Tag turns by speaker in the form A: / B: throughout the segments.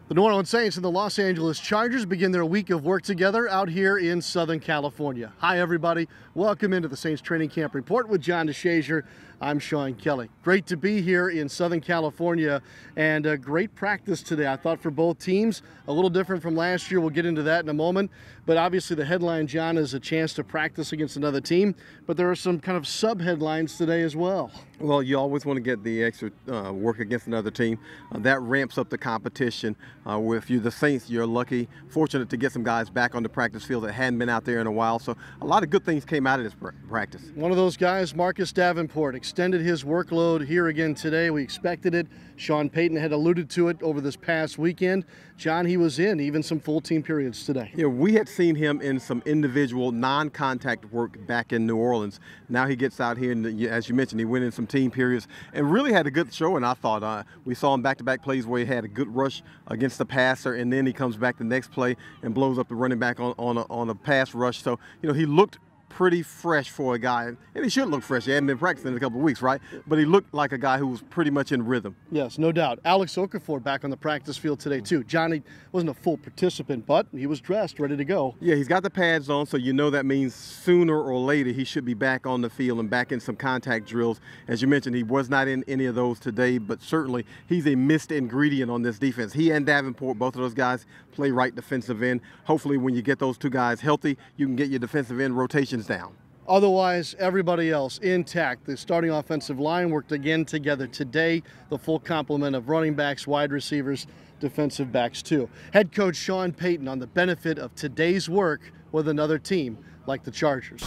A: The New Orleans Saints and the Los Angeles Chargers begin their week of work together out here in Southern California. Hi, everybody. Welcome into the Saints Training Camp Report with John DeShazier. I'm Sean Kelley. Great to be here in Southern California, and a great practice today, I thought, for both teams. A little different from last year. We'll get into that in a moment. But obviously the headline, John, is a chance to practice against another team. But there are some kind of sub-headlines today as well.
B: Well, you always want to get the extra work against another team. That ramps up the competition. If you're the Saints, you're lucky, fortunate to get some guys back on the practice field that hadn't been out there in a while. So a lot of good things came out of this practice.
A: One of those guys, Marcus Davenport, extended his workload here again today. We expected it. Sean Payton had alluded to it over this past weekend. John, he was in even some full team periods today.
B: Yeah, we had seen him in some individual non-contact work back in New Orleans. Now he gets out here, and as you mentioned, he went in some team periods and really had a good showing, I thought. We saw him back-to-back plays where he had a good rush against the passer, and then he comes back the next play and blows up the running back on a pass rush. So, he looked pretty fresh for a guy, and he should look fresh. He hadn't been practicing in a couple of weeks, right? But he looked like a guy who was pretty much in rhythm.
A: Yes, no doubt. Alex Okafor back on the practice field today too. Johnny wasn't a full participant, but he was dressed, ready to go.
B: Yeah, he's got the pads on, so that means sooner or later he should be back on the field and back in some contact drills. As you mentioned, he was not in any of those today, but certainly he's a missed ingredient on this defense. He and Davenport, both of those guys, play right defensive end. Hopefully when you get those two guys healthy, you can get your defensive end rotations down.
A: Otherwise, everybody else intact. The starting offensive line worked again together today. The full complement of running backs, wide receivers, defensive backs too. Head coach Sean Payton on the benefit of today's work with another team like the Chargers.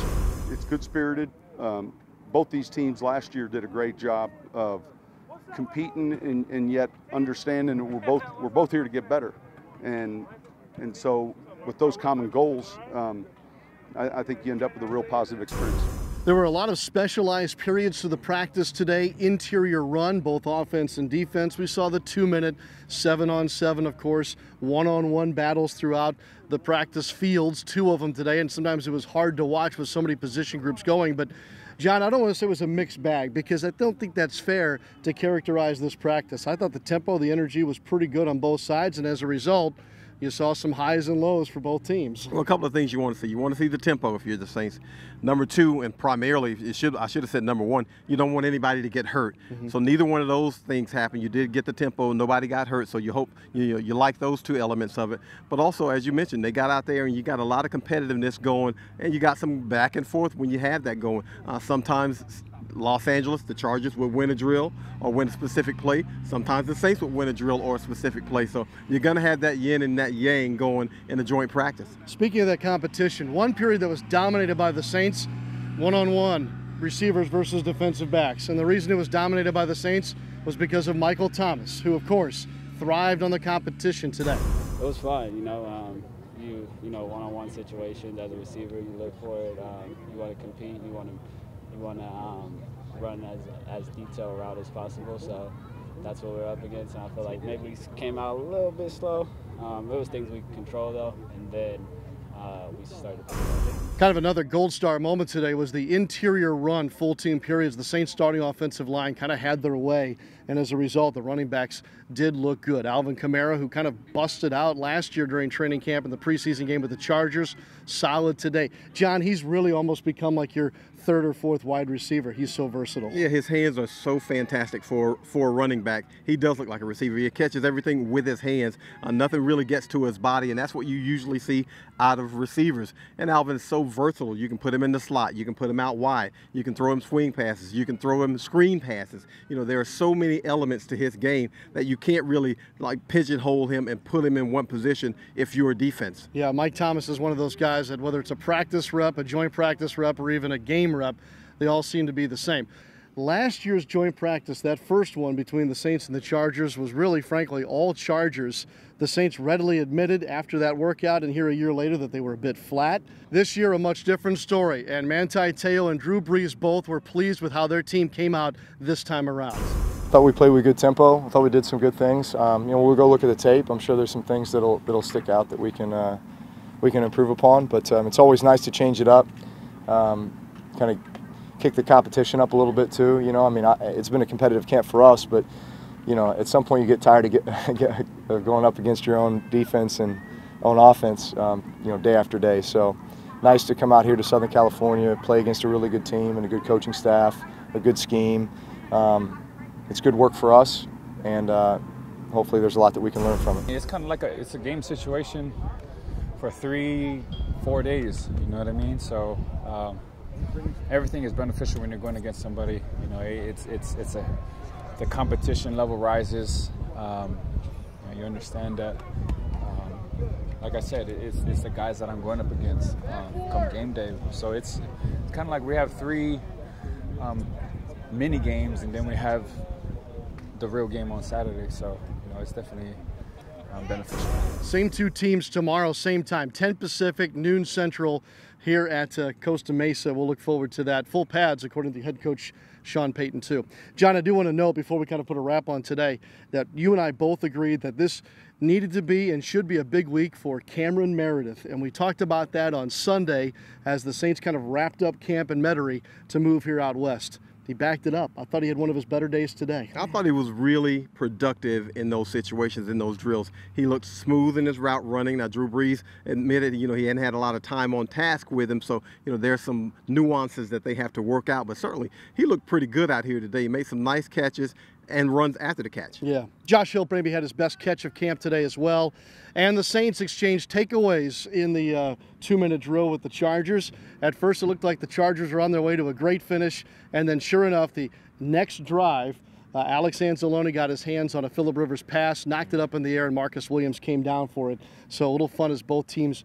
C: It's good-spirited. Both these teams last year did a great job of competing and yet understanding that we're both here to get better. And so with those common goals, I think you end up with a real positive experience.
A: There were a lot of specialized periods to the practice today. Interior run, both offense and defense. We saw the 2-minute 7-on-7, of course, one-on-one battles throughout the practice fields, 2 of them today, and sometimes it was hard to watch with so many position groups going. But John, I don't want to say it was a mixed bag because I don't think that's fair to characterize this practice. I thought the tempo, the energy was pretty good on both sides, and as a result, you saw some highs and lows for both teams.
B: Well, a couple of things you want to see. You want to see the tempo if you're the Saints. Number 2, and primarily, I should have said number 1, you don't want anybody to get hurt. So neither one of those things happened. You did get the tempo, nobody got hurt, so you hope you like those 2 elements of it. But also, as you mentioned, they got out there and you got a lot of competitiveness going, and you got some back and forth when you have that going. Sometimes Los Angeles, the Chargers, would win a drill or win a specific play. Sometimes the Saints would win a drill or a specific play. So you're going to have that yin and that yang going in a joint practice.
A: Speaking of that competition, one period that was dominated by the Saints, one-on-one receivers versus defensive backs. And the reason it was dominated by the Saints was because of Michael Thomas, who, of course, thrived on the competition today.
D: It was fun, one-on-one situations as a receiver, you look for it, you want to compete, you want to run as detailed route as possible. So that's what we're up against, and I feel like maybe we came out a little bit slow. It was things we could control though, and then we started.
A: Kind of another gold star moment today was the interior run, full team periods. The Saints starting offensive line kind of had their way, and as a result, the running backs did look good. Alvin Kamara, who kind of busted out last year during training camp in the preseason game with the Chargers, solid today. John, he's really almost become like your 3rd or 4th wide receiver. He's so versatile.
B: Yeah, his hands are so fantastic for a running back. He does look like a receiver. He catches everything with his hands. Nothing really gets to his body, and that's what you usually see out of receivers. And Alvin is so versatile. You can put him in the slot. You can put him out wide. You can throw him swing passes. You can throw him screen passes. There are so many elements to his game that you can't really pigeonhole him and put him in one position if you're a defense.
A: Yeah, Mike Thomas is one of those guys that whether it's a practice rep, a joint practice rep, or even a game rep, they all seem to be the same. Last year's joint practice, that first one between the Saints and the Chargers, was really, frankly, all Chargers. The Saints readily admitted after that workout and here a year later that they were a bit flat. This year, a much different story, and Manti Te'o and Drew Brees both were pleased with how their team came out this time around.
E: I thought we played with good tempo. I thought we did some good things. We'll go look at the tape. I'm sure there's some things that'll stick out that we can improve upon. But it's always nice to change it up, kind of kick the competition up a little bit too. It's been a competitive camp for us, but you know, at some point you get tired of going up against your own defense and own offense, you know, day after day. So nice to come out here to Southern California, play against a really good team and a good coaching staff, a good scheme. It's good work for us, and hopefully there's a lot that we can learn from it.
F: It's kind of like it's a game situation for 3-4 days, you know what I mean? So everything is beneficial when you're going against somebody. You know, the competition level rises. You understand that. Like I said, it's the guys that I'm going up against come game day. So it's kind of like we have 3 mini games, and then we have the real game on Saturday. So you know, it's definitely beneficial.
A: Same 2 teams tomorrow, same time, 10 Pacific, noon Central, here at Costa Mesa. We'll look forward to that. Full pads, according to the head coach Sean Payton, too. John, I do want to note before we kind of put a wrap on today that you and I both agreed that this needed to be and should be a big week for Cameron Meredith. And we talked about that on Sunday as the Saints kind of wrapped up camp in Metairie to move here out west. He backed it up. I thought he had one of his better days today.
B: I thought he was really productive in those situations, in those drills. He looked smooth in his route running. Now, Drew Brees admitted, you know, he hadn't had a lot of time on task with him, so, you know, there's some nuances that they have to work out. But certainly, he looked pretty good out here today. He made some nice catches and runs after the catch.
A: Yeah. Josh Hill maybe had his best catch of camp today as well. And the Saints exchanged takeaways in the 2-minute drill with the Chargers. At first, it looked like the Chargers were on their way to a great finish. And then sure enough, the next drive, Alex Anzalone got his hands on a Phillip Rivers pass, knocked it up in the air, and Marcus Williams came down for it. So a little fun as both teams'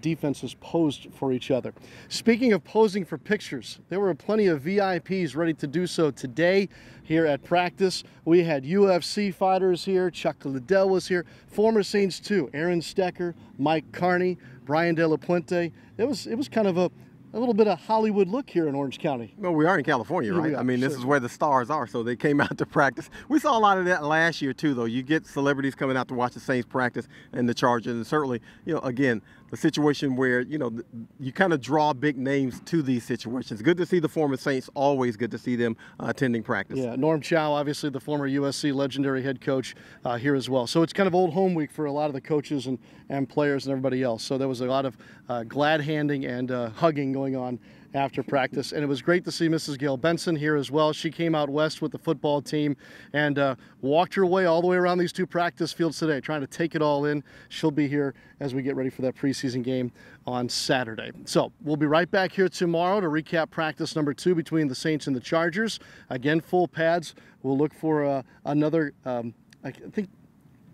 A: defenses posed for each other. Speaking of posing for pictures, there were plenty of VIPs ready to do so today here at practice. We had UFC fighters here. Chuck Liddell was here. Former Saints too. Aaron Stecker, Mike Carney, Brian De La Puente. It was kind of a little bit of Hollywood look here in Orange County.
B: Well, we are in California, right? I mean, this is where the stars are, so they came out to practice. We saw a lot of that last year, too, though. You get celebrities coming out to watch the Saints practice and the Chargers, and certainly, you know, again, the situation where, you know, you kind of draw big names to these situations. Good to see the former Saints. Always good to see them attending practice.
A: Yeah, Norm Chow, obviously the former USC legendary head coach here as well. So it's kind of old home week for a lot of the coaches and players and everybody else. So there was a lot of glad handing and hugging going on after practice. And it was great to see Mrs. Gail Benson here as well. She came out west with the football team and walked her way all the way around these 2 practice fields today, trying to take it all in. She'll be here as we get ready for that preseason game on Saturday. So we'll be right back here tomorrow to recap practice number 2 between the Saints and the Chargers. Again, full pads. We'll look for another, I think,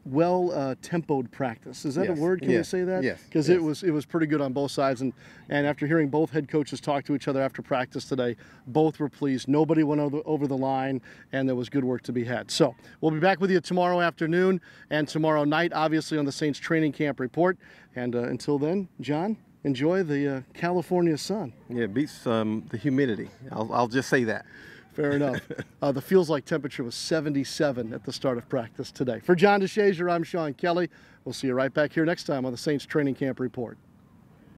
A: well-tempoed practice. Is that a word? Can you say that?
B: Yes.
A: Because it was pretty good on both sides. And after hearing both head coaches talk to each other after practice today, both were pleased. Nobody went over the line, and there was good work to be had. So we'll be back with you tomorrow afternoon and tomorrow night, obviously, on the Saints training camp report. And until then, John, enjoy the California sun.
B: Yeah, it beats the humidity. I'll just say that.
A: Fair enough. The feels-like temperature was 77 at the start of practice today. For John DeShazier, I'm Sean Kelley. We'll see you right back here next time on the Saints Training Camp Report.